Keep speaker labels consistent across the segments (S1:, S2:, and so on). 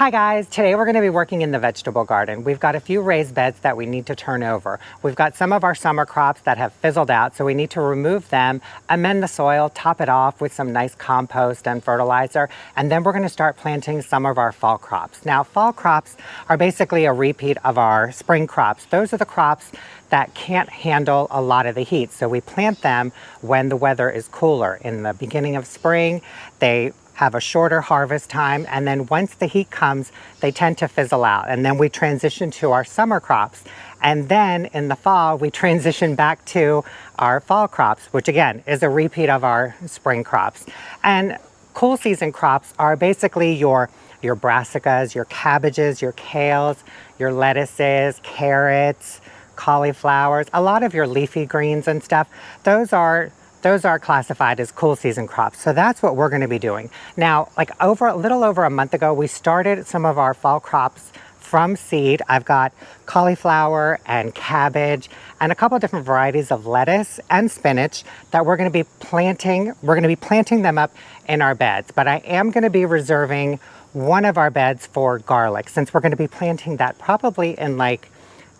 S1: Hi guys, today we're going to be working in the vegetable garden. We've got a few raised beds that we need to turn over. We've got some of our summer crops that have fizzled out, so we need to remove them, amend the soil, top it off with some nice compost and fertilizer, and then we're going to start planting some of our fall crops. Now, fall crops are basically a repeat of our spring crops. Those are the crops that can't handle a lot of the heat, so we plant them when the weather is cooler. In the beginning of spring, they have a shorter harvest time, and then once the heat comes, they tend to fizzle out. And then we transition to our summer crops. And then in the fall, we transition back to our fall crops, which again is a repeat of our spring crops. And cool season crops are basically your brassicas, your cabbages, your kales, your lettuces, carrots, cauliflowers, a lot of your leafy greens and stuff. Those are classified as cool season crops. So that's what we're going to be doing. Now, like a little over a month ago, we started some of our fall crops from seed. I've got cauliflower and cabbage and a couple of different varieties of lettuce and spinach that we're going to be planting. We're going to be planting them up in our beds, but I am going to be reserving one of our beds for garlic since we're going to be planting that probably in like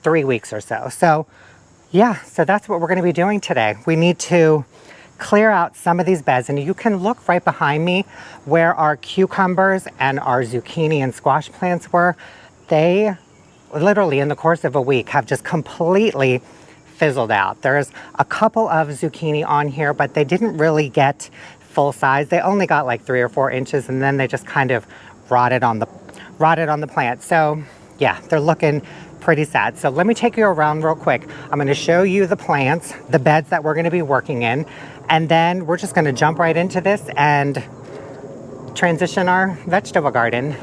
S1: 3 weeks or so. So yeah, so that's what we're going to be doing today. We need to clear out some of these beds, and you can look right behind me where our cucumbers and our zucchini and squash plants were. They literally in the course of a week have just completely fizzled out. There's a couple of zucchini on here, but they didn't really get full size. They only got like 3 or 4 inches, and then they just kind of rotted on the plant. So yeah, they're looking pretty sad. So let me take you around real quick. I'm going to show you the plants, the beds that we're going to be working in, and then we're just going to jump right into this and transition our vegetable garden.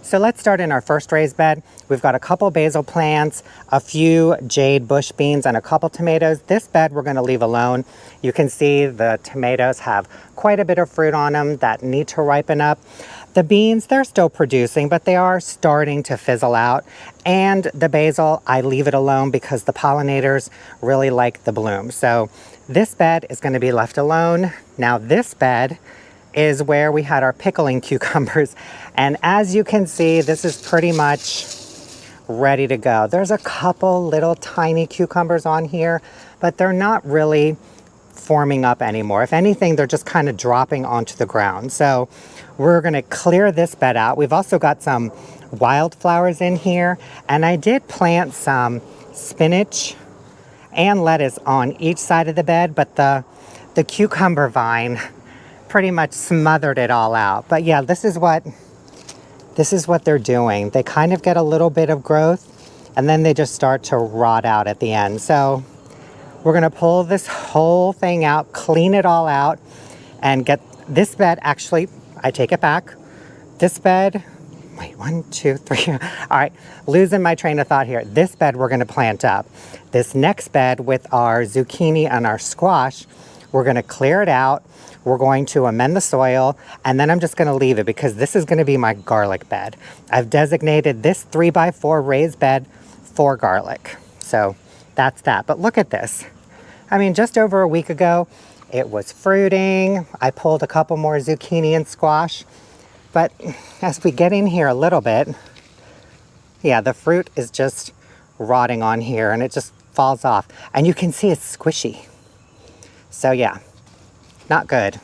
S1: So let's start in our first raised bed. We've got a couple basil plants, a few jade bush beans, and a couple tomatoes. This bed we're going to leave alone. You can see the tomatoes have quite a bit of fruit on them that need to ripen up. The beans, they're still producing, but they are starting to fizzle out. And the basil, I leave it alone because the pollinators really like the bloom. So this bed is going to be left alone. Now this bed is where we had our pickling cucumbers. And as you can see, this is pretty much ready to go. There's a couple little tiny cucumbers on here, but they're not really forming up anymore. If anything, they're just kind of dropping onto the ground. So we're going to clear this bed out. We've also got some wildflowers in here, and I did plant some spinach and lettuce on each side of the bed, but the cucumber vine pretty much smothered it all out. But yeah, this is what they're doing. They kind of get a little bit of growth, and then they just start to rot out at the end. So we're going to pull this whole thing out, clean it all out, and get this bed. Actually, I take it back. This bed, wait, 1, 2, 3. All right, losing my train of thought here. This bed we're going to plant up. This next bed with our zucchini and our squash, we're going to clear it out. We're going to amend the soil, and then I'm just going to leave it because this is going to be my garlic bed. I've designated this 3x4 raised bed for garlic. So that's that. But look at this. I mean, just over a week ago, it was fruiting. I pulled a couple more zucchini and squash. But as we get in here a little bit, yeah, the fruit is just rotting on here and it just falls off. And you can see it's squishy. So yeah, not good.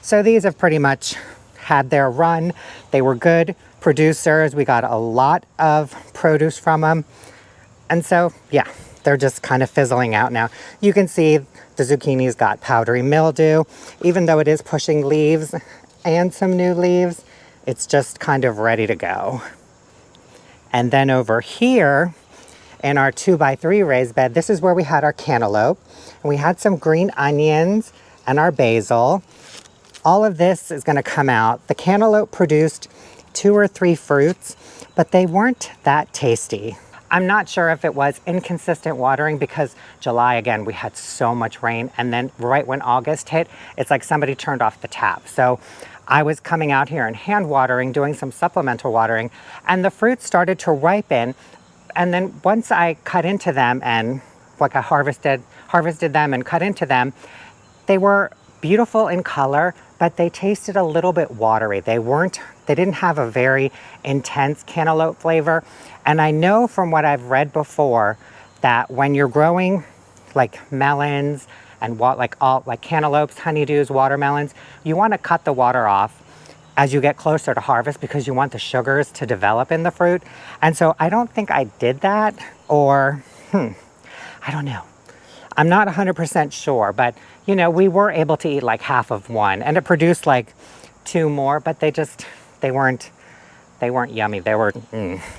S1: So these have pretty much had their run. They were good producers. We got a lot of produce from them. And so, yeah, they're just kind of fizzling out now. You can see the zucchini's got powdery mildew. Even though it is pushing leaves and some new leaves, it's just kind of ready to go. And then over here in our 2x3 raised bed, this is where we had our cantaloupe. And we had some green onions and our basil. All of this is going to come out. The cantaloupe produced 2 or 3 fruits, but they weren't that tasty. I'm not sure if it was inconsistent watering because July, again, we had so much rain, and then right when August hit, it's like somebody turned off the tap. So I was coming out here and hand watering, doing some supplemental watering, and the fruits started to ripen. And then once I cut into them and like I harvested them and cut into them, they were beautiful in color, but they tasted a little bit watery. They didn't have a very intense cantaloupe flavor. And I know from what I've read before that when you're growing like melons and like cantaloupes, honeydews, watermelons, you want to cut the water off as you get closer to harvest because you want the sugars to develop in the fruit. And so I don't think I did that, or I don't know. I'm not 100% sure, but you know, we were able to eat like half of one, and it produced like 2 more, but they weren't yummy.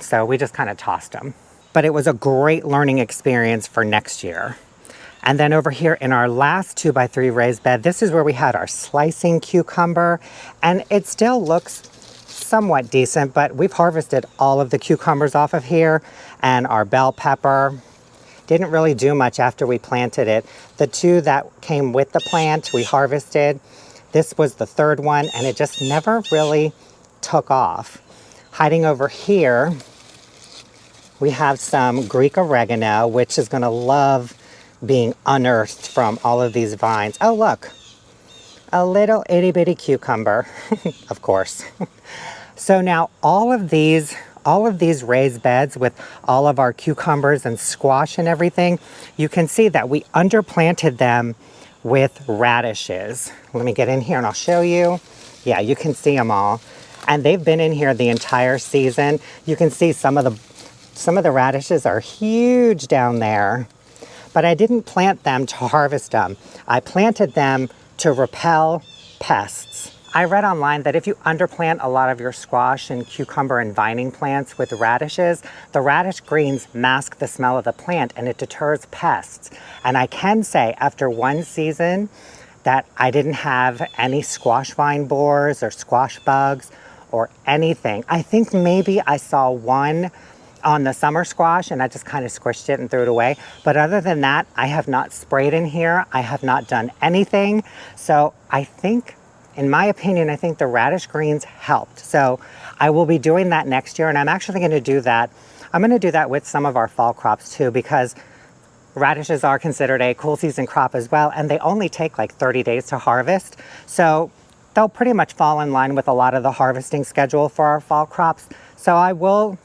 S1: So we just kind of tossed them. But it was a great learning experience for next year. And then over here in our last 2x3 raised bed, this is where we had our slicing cucumber, and it still looks somewhat decent, but we've harvested all of the cucumbers off of here, and our bell pepper didn't really do much after we planted it. The 2 that came with the plant, we harvested. This was the 3rd one, and it just never really took off. Hiding over here, we have some Greek oregano, which is gonna love being unearthed from all of these vines. Oh, look, a little itty bitty cucumber, of course. So now all of these raised beds with all of our cucumbers and squash and everything, you can see that we underplanted them with radishes. Let me get in here and I'll show you. Yeah, you can see them all. And they've been in here the entire season. You can see some of the radishes are huge down there. But I didn't plant them to harvest them. I planted them to repel pests. I read online that if you underplant a lot of your squash and cucumber and vining plants with radishes, the radish greens mask the smell of the plant and it deters pests. And I can say after one season that I didn't have any squash vine borers or squash bugs or anything. I think maybe I saw one on the summer squash and I just kind of squished it and threw it away. But other than that, I have not sprayed in here. I have not done anything. So I think, in my opinion, I think the radish greens helped. So I will be doing that next year, and I'm actually going to do that. I'm going to do that with some of our fall crops too, because radishes are considered a cool season crop as well, and they only take like 30 days to harvest. So they'll pretty much fall in line with a lot of the harvesting schedule for our fall crops. So I will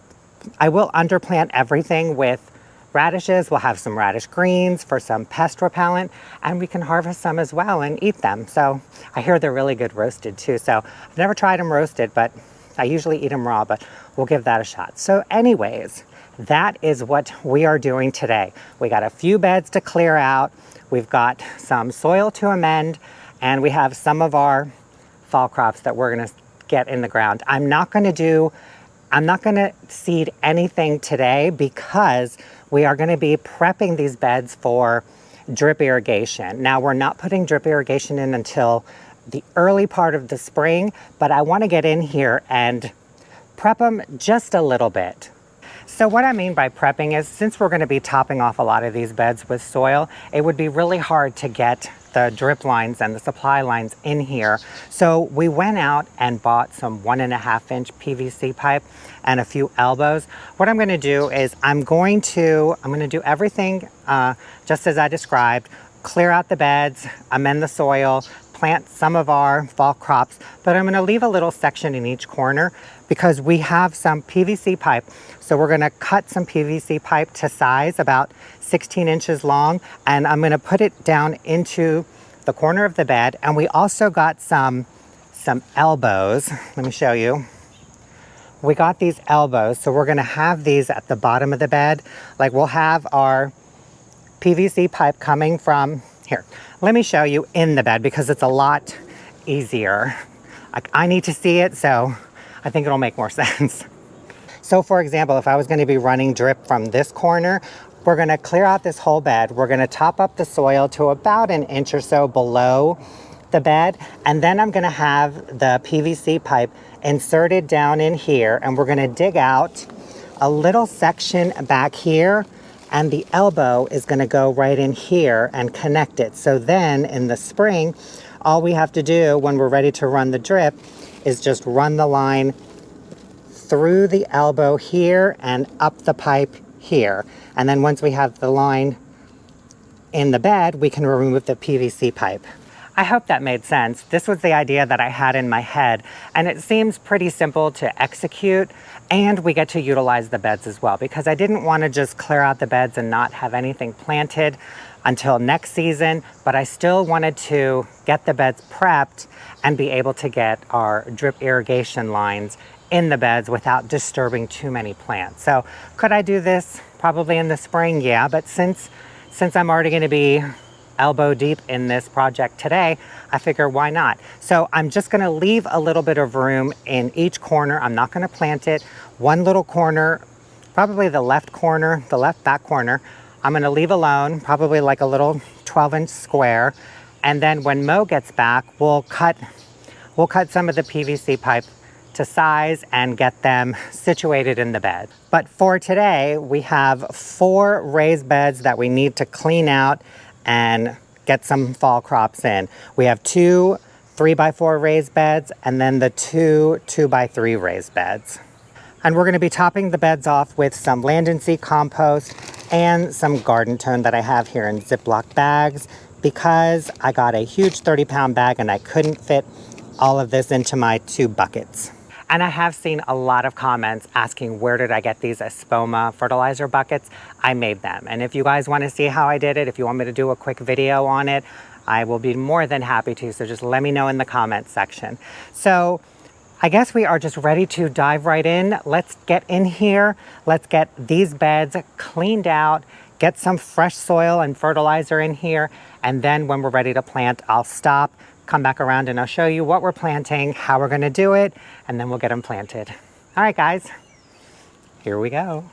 S1: underplant everything with radishes. We'll have some radish greens for some pest repellent, and we can harvest some as well and eat them. So I hear they're really good roasted too. So I've never tried them roasted, but I usually eat them raw, but we'll give that a shot. So anyways, that is what we are doing today. We got a few beds to clear out. We've got some soil to amend, and we have some of our fall crops that we're gonna get in the ground. I'm not gonna seed anything today because we are gonna be prepping these beds for drip irrigation. Now, we're not putting drip irrigation in until the early part of the spring, but I wanna get in here and prep them just a little bit. So what I mean by prepping is, since we're gonna be topping off a lot of these beds with soil, it would be really hard to get the drip lines and the supply lines in here. So we went out and bought some 1.5-inch PVC pipe and a few elbows. What I'm gonna do is I'm gonna do everything just as I described, clear out the beds, amend the soil, plant some of our fall crops, but I'm gonna leave a little section in each corner because we have some PVC pipe. So we're gonna cut some PVC pipe to size, about 16 inches long, and I'm gonna put it down into the corner of the bed. And we also got some elbows. Let me show you. We got these elbows, so we're gonna have these at the bottom of the bed. Like, we'll have our PVC pipe coming from here. Let me show you in the bed because it's a lot easier. Like, I need to see it, so I think it'll make more sense. So for example, if I was gonna be running drip from this corner, we're gonna clear out this whole bed. We're gonna top up the soil to about 1 inch or so below the bed. And then I'm gonna have the PVC pipe inserted down in here, and we're gonna dig out a little section back here, and the elbow is gonna go right in here and connect it. So then in the spring, all we have to do when we're ready to run the drip is just run the line through the elbow here and up the pipe here. And then once we have the line in the bed, we can remove the PVC pipe. I hope that made sense. This was the idea that I had in my head, and it seems pretty simple to execute, and we get to utilize the beds as well, because I didn't want to just clear out the beds and not have anything planted until next season, but I still wanted to get the beds prepped and be able to get our drip irrigation lines in the beds without disturbing too many plants. So could I do this probably in the spring? Yeah, but since I'm already going to be elbow deep in this project today, I figure why not? So I'm just going to leave a little bit of room in each corner. I'm not going to plant it. One little corner, probably the left back corner, I'm going to leave alone, probably like a little 12-inch square. And then when Mo gets back, we'll cut some of the PVC pipe to size and get them situated in the bed. But for today, we have 4 raised beds that we need to clean out and get some fall crops in. We have 2 3x4 raised beds and then the 2 2x3 raised beds. And we're going to be topping the beds off with some land and sea compost and some garden tone that I have here in Ziploc bags, because I got a huge 30-pound bag and I couldn't fit all of this into my 2 buckets. And I have seen a lot of comments asking where did I get these Espoma fertilizer buckets. I made them. And if you guys want to see how I did it, if you want me to do a quick video on it, I will be more than happy to. So just let me know in the comments section. So I guess we are just ready to dive right in. Let's get in here. Let's get these beds cleaned out, get some fresh soil and fertilizer in here. And then when we're ready to plant, I'll stop, come back around, and I'll show you what we're planting, how we're gonna do it, and then we'll get them planted. All right, guys, here we go.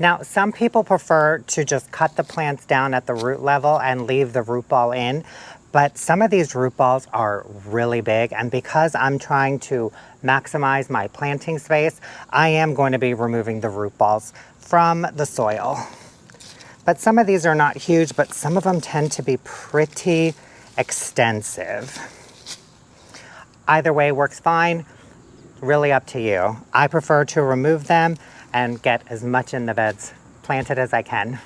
S1: Now, some people prefer to just cut the plants down at the root level and leave the root ball in, but some of these root balls are really big, and because I'm trying to maximize my planting space, I am going to be removing the root balls from the soil. But some of these are not huge, but some of them tend to be pretty extensive. Either way works fine, really up to you. I prefer to remove them and get as much in the beds planted as I can.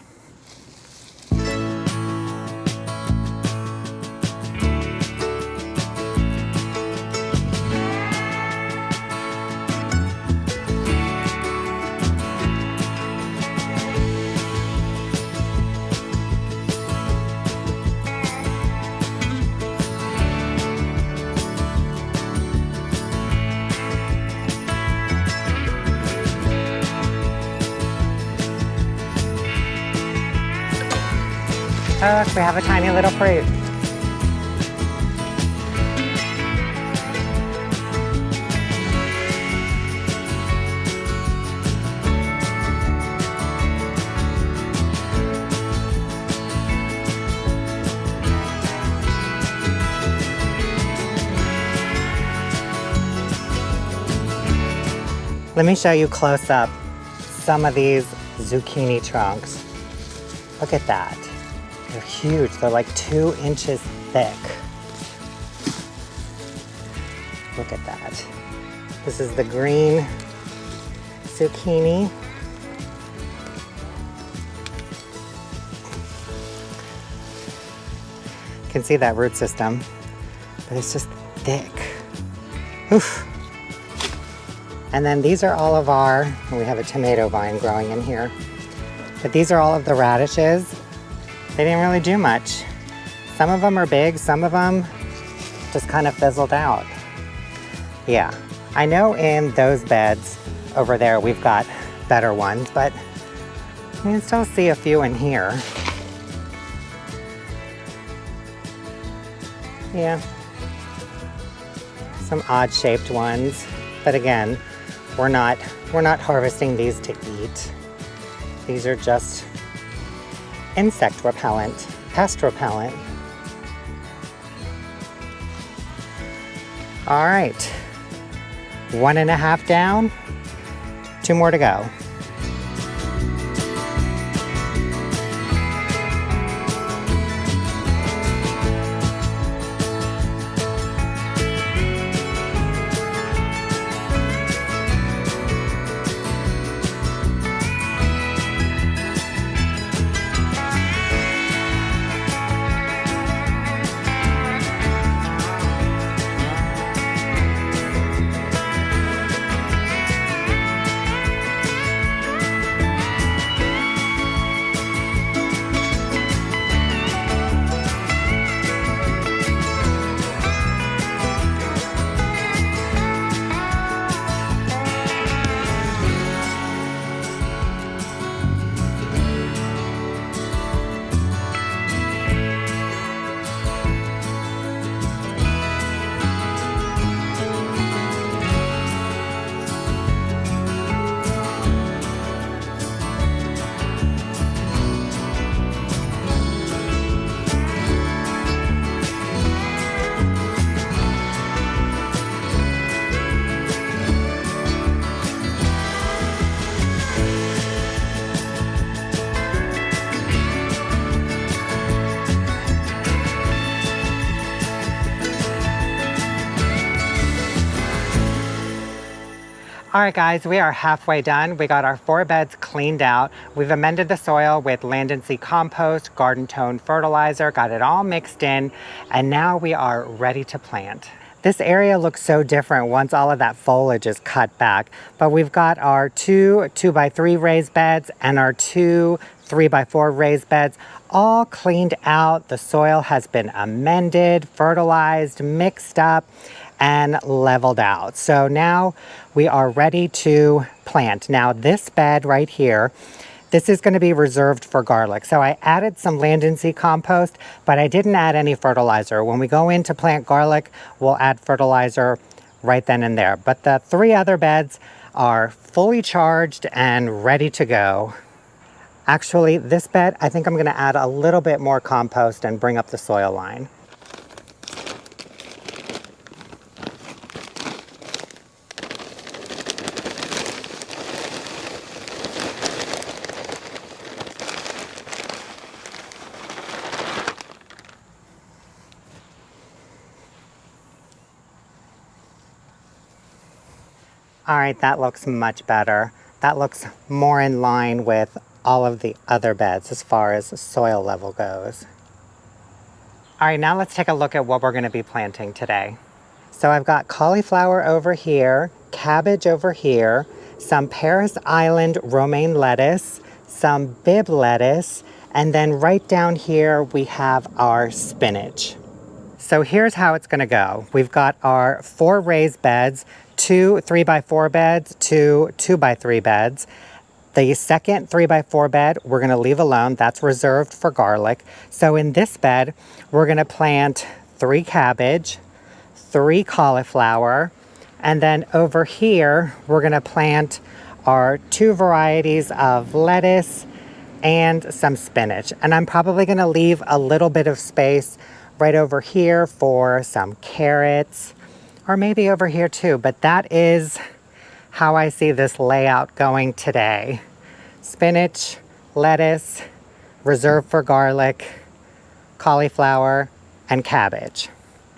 S1: Oh, look, we have a tiny little fruit. Let me show you close up some of these zucchini trunks. Look at that. They're huge. They're like 2 inches thick. Look at that. This is the green zucchini. You can see that root system, but it's just thick. Oof. And then these are all of our, we have a tomato vine growing in here, but these are all of the radishes. They didn't really do much. Some of them are big, some of them just kind of fizzled out. Yeah, I know in those beds over there we've got better ones, but You can still see a few in here. Yeah. Some odd shaped ones. But again, we're not harvesting these to eat. These are just insect repellent, pest repellent. All right, 1.5 down, 2 more to go. All right, guys, we are halfway done. We got our 4 beds cleaned out. We've amended the soil with Land and Sea compost, garden tone fertilizer, got it all mixed in, and now we are ready to plant. This area looks so different once all of that foliage is cut back, but we've got our 2 2x3 raised beds and our 2 3x4 raised beds all cleaned out. The soil has been amended, fertilized, mixed up, and leveled out. So now we are ready to plant. Now this bed right here, this is going to be reserved for garlic. So I added some Land and Sea compost, but I didn't add any fertilizer. When we go in to plant garlic, we'll add fertilizer right then and there. But the 3 other beds are fully charged and ready to go. Actually, this bed, I think I'm going to add a little bit more compost and bring up the soil line. All right, that looks much better. That looks more in line with all of the other beds as far as soil level goes. All right, now let's take a look at what we're going to be planting today. So I've got cauliflower over here, cabbage over here, some Paris Island romaine lettuce, some bib lettuce, and then right down here we have our spinach. So here's how it's going to go. We've got our 4 raised beds, 2 3x4 beds, 2 2x3 beds. The second 3x4 bed we're going to leave alone. That's reserved for garlic. So in this bed, we're going to plant 3 cabbage, 3 cauliflower, and then over here, we're going to plant our 2 varieties of lettuce and some spinach. And I'm probably going to leave a little bit of space right over here for some carrots, or maybe over here too, but that is how I see this layout going today. Spinach, lettuce, reserved for garlic, cauliflower, and cabbage.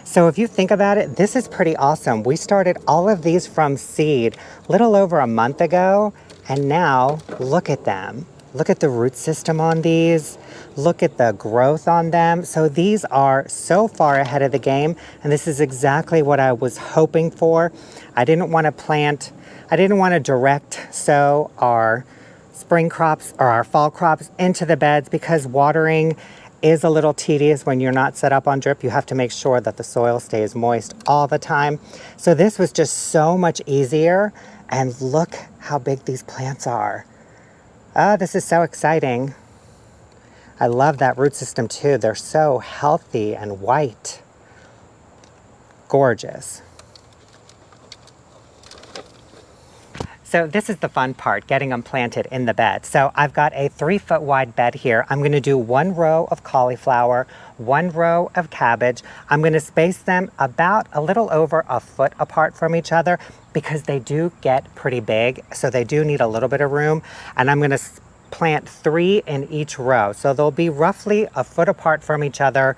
S1: So if you think about it, this is pretty awesome. We started all of these from seed a little over a month ago, and now look at them. Look at the root system on these. Look at the growth on them. So these are so far ahead of the game, and this is exactly what I was hoping for. I didn't want to direct sow our spring crops or our fall crops into the beds because watering is a little tedious when you're not set up on drip. You have to make sure that the soil stays moist all the time. So this was just so much easier, and look how big these plants are. Oh, this is so exciting. I love that root system too. They're so healthy and white. Gorgeous. So this is the fun part, getting them planted in the bed. So I've got a 3-foot wide bed here. I'm gonna do 1 row of cauliflower, 1 row of cabbage. I'm gonna space them about a little over a foot apart from each other because they do get pretty big. So they do need a little bit of room. And I'm gonna plant 3 in each row. So they'll be roughly a foot apart from each other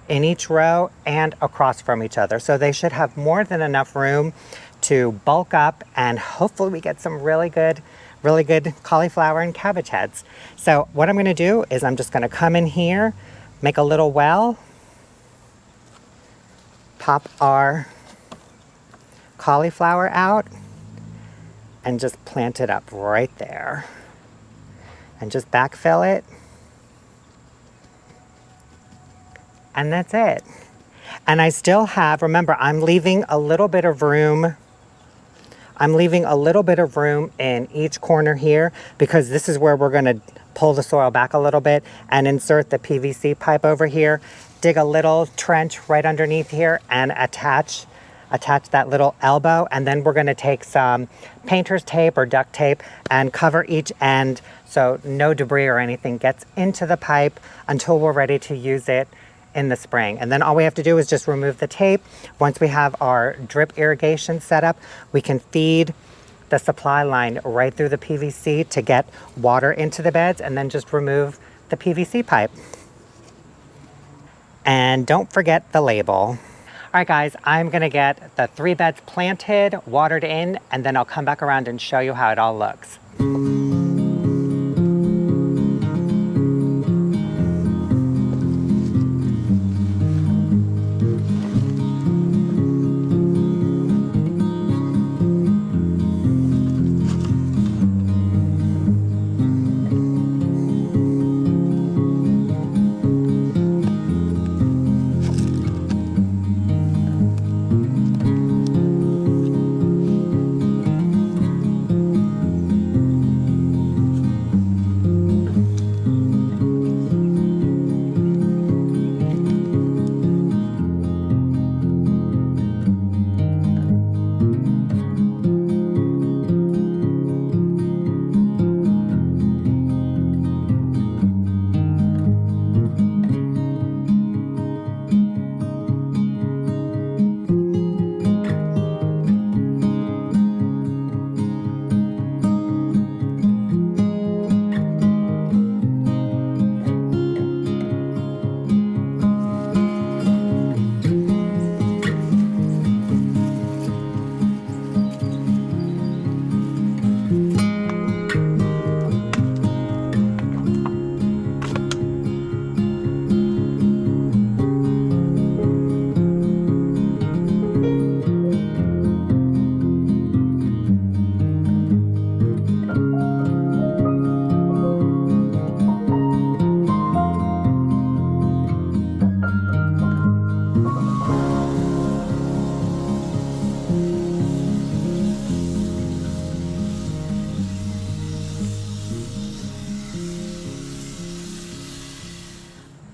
S1: in each row and across from each other. So they should have more than enough room to bulk up, and hopefully we get some really good cauliflower and cabbage heads. So what I'm gonna do is I'm just gonna come in here, make a little well, pop our cauliflower out, and just plant it up right there. And just backfill it. And that's it. And I still have, remember, I'm leaving a little bit of room. I'm leaving a little bit of room in each corner here because this is where we're gonna pull the soil back a little bit and insert the PVC pipe over here, dig a little trench right underneath here and attach that little elbow. And then we're gonna take some painter's tape or duct tape and cover each end so no debris or anything gets into the pipe until we're ready to use it in the spring. And then all we have to do is just remove the tape. Once we have our drip irrigation set up, we can feed the supply line right through the PVC to get water into the beds, and then just remove the PVC pipe. And don't forget the label. All right guys, I'm gonna get the 3 beds planted, watered in, and then I'll come back around and show you how it all looks.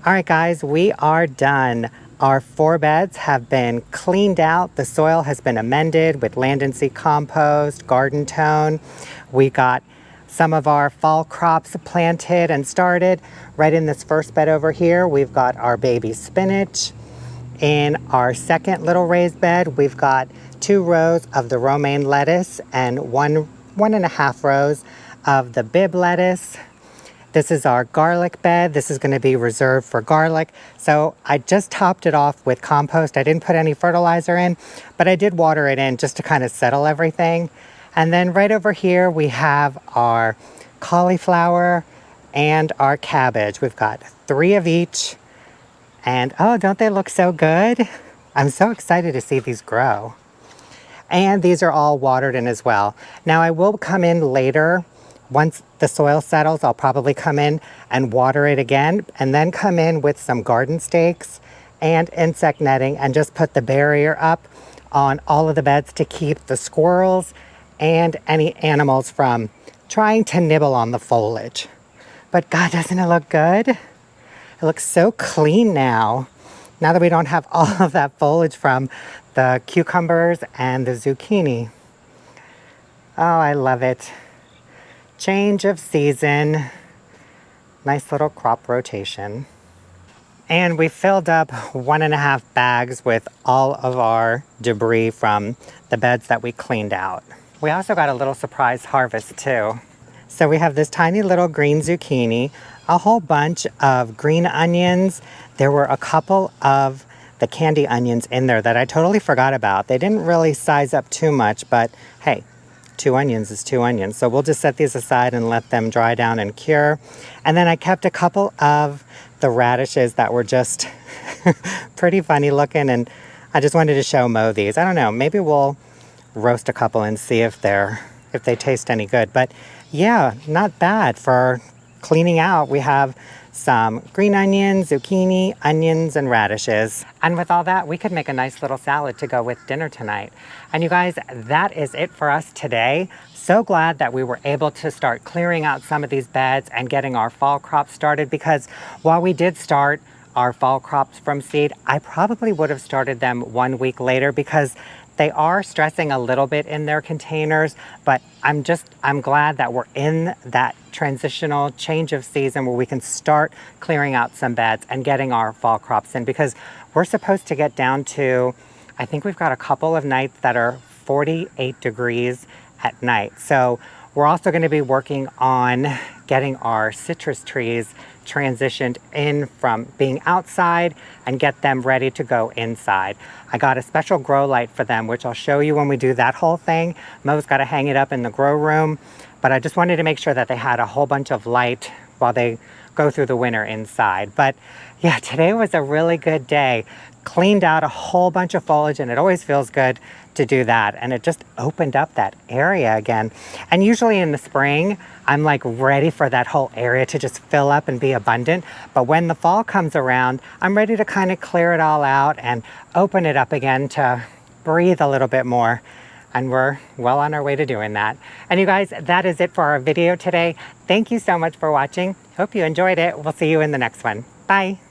S1: All right guys, we are done. Our 4 beds have been cleaned out. The soil has been amended with land and sea compost, garden tone. We got some of our fall crops planted and started. Right in this first bed over here, we've got our baby spinach. In our second little raised bed, we've got 2 rows of the romaine lettuce and 1.5 rows of the Bib lettuce. This is our garlic bed. This is gonna be reserved for garlic. So I just topped it off with compost. I didn't put any fertilizer in, but I did water it in just to kind of settle everything. And then right over here, we have our cauliflower and our cabbage. We've got 3 of each. And oh, don't they look so good? I'm so excited to see these grow. And these are all watered in as well. Now I will come in later. Once the soil settles, I'll probably come in and water it again, and then come in with some garden stakes and insect netting and just put the barrier up on all of the beds to keep the squirrels and any animals from trying to nibble on the foliage. But God, doesn't it look good? It looks so clean now. Now that we don't have all of that foliage from the cucumbers and the zucchini. Oh, I love it. Change of season. Nice little crop rotation. And we filled up 1.5 bags with all of our debris from the beds that we cleaned out. We also got a little surprise harvest too. So we have this tiny little green zucchini, a whole bunch of green onions. There were a couple of the candy onions in there that I totally forgot about. They didn't really size up too much, but hey, 2 onions is 2 onions. So we'll just set these aside and let them dry down and cure. And then I kept a couple of the radishes that were just pretty funny looking, and I just wanted to show Mo these. I don't know, maybe we'll roast a couple and see if they taste any good. But yeah, not bad for cleaning out. We have some green onions, zucchini, onions, and radishes. And with all that, we could make a nice little salad to go with dinner tonight. And you guys, that is it for us today. So glad that we were able to start clearing out some of these beds and getting our fall crops started, because while we did start our fall crops from seed, I probably would have started them 1 week later because they are stressing a little bit in their containers, but I'm glad that we're in that transitional change of season where we can start clearing out some beds and getting our fall crops in, because we're supposed to get down to, I think we've got a couple of nights that are 48 degrees at night. So we're also going to be working on getting our citrus trees transitioned in from being outside and get them ready to go inside. I got a special grow light for them, which I'll show you when we do that whole thing. Mo's got to hang it up in the grow room, but I just wanted to make sure that they had a whole bunch of light while they go through the winter inside. But yeah, today was a really good day. Cleaned out a whole bunch of foliage, and it always feels good to do that. And it just opened up that area again. And usually in the spring, I'm like ready for that whole area to just fill up and be abundant. But when the fall comes around, I'm ready to kind of clear it all out and open it up again to breathe a little bit more. And we're well on our way to doing that. And you guys, that is it for our video today. Thank you so much for watching. Hope you enjoyed it. We'll see you in the next one. Bye.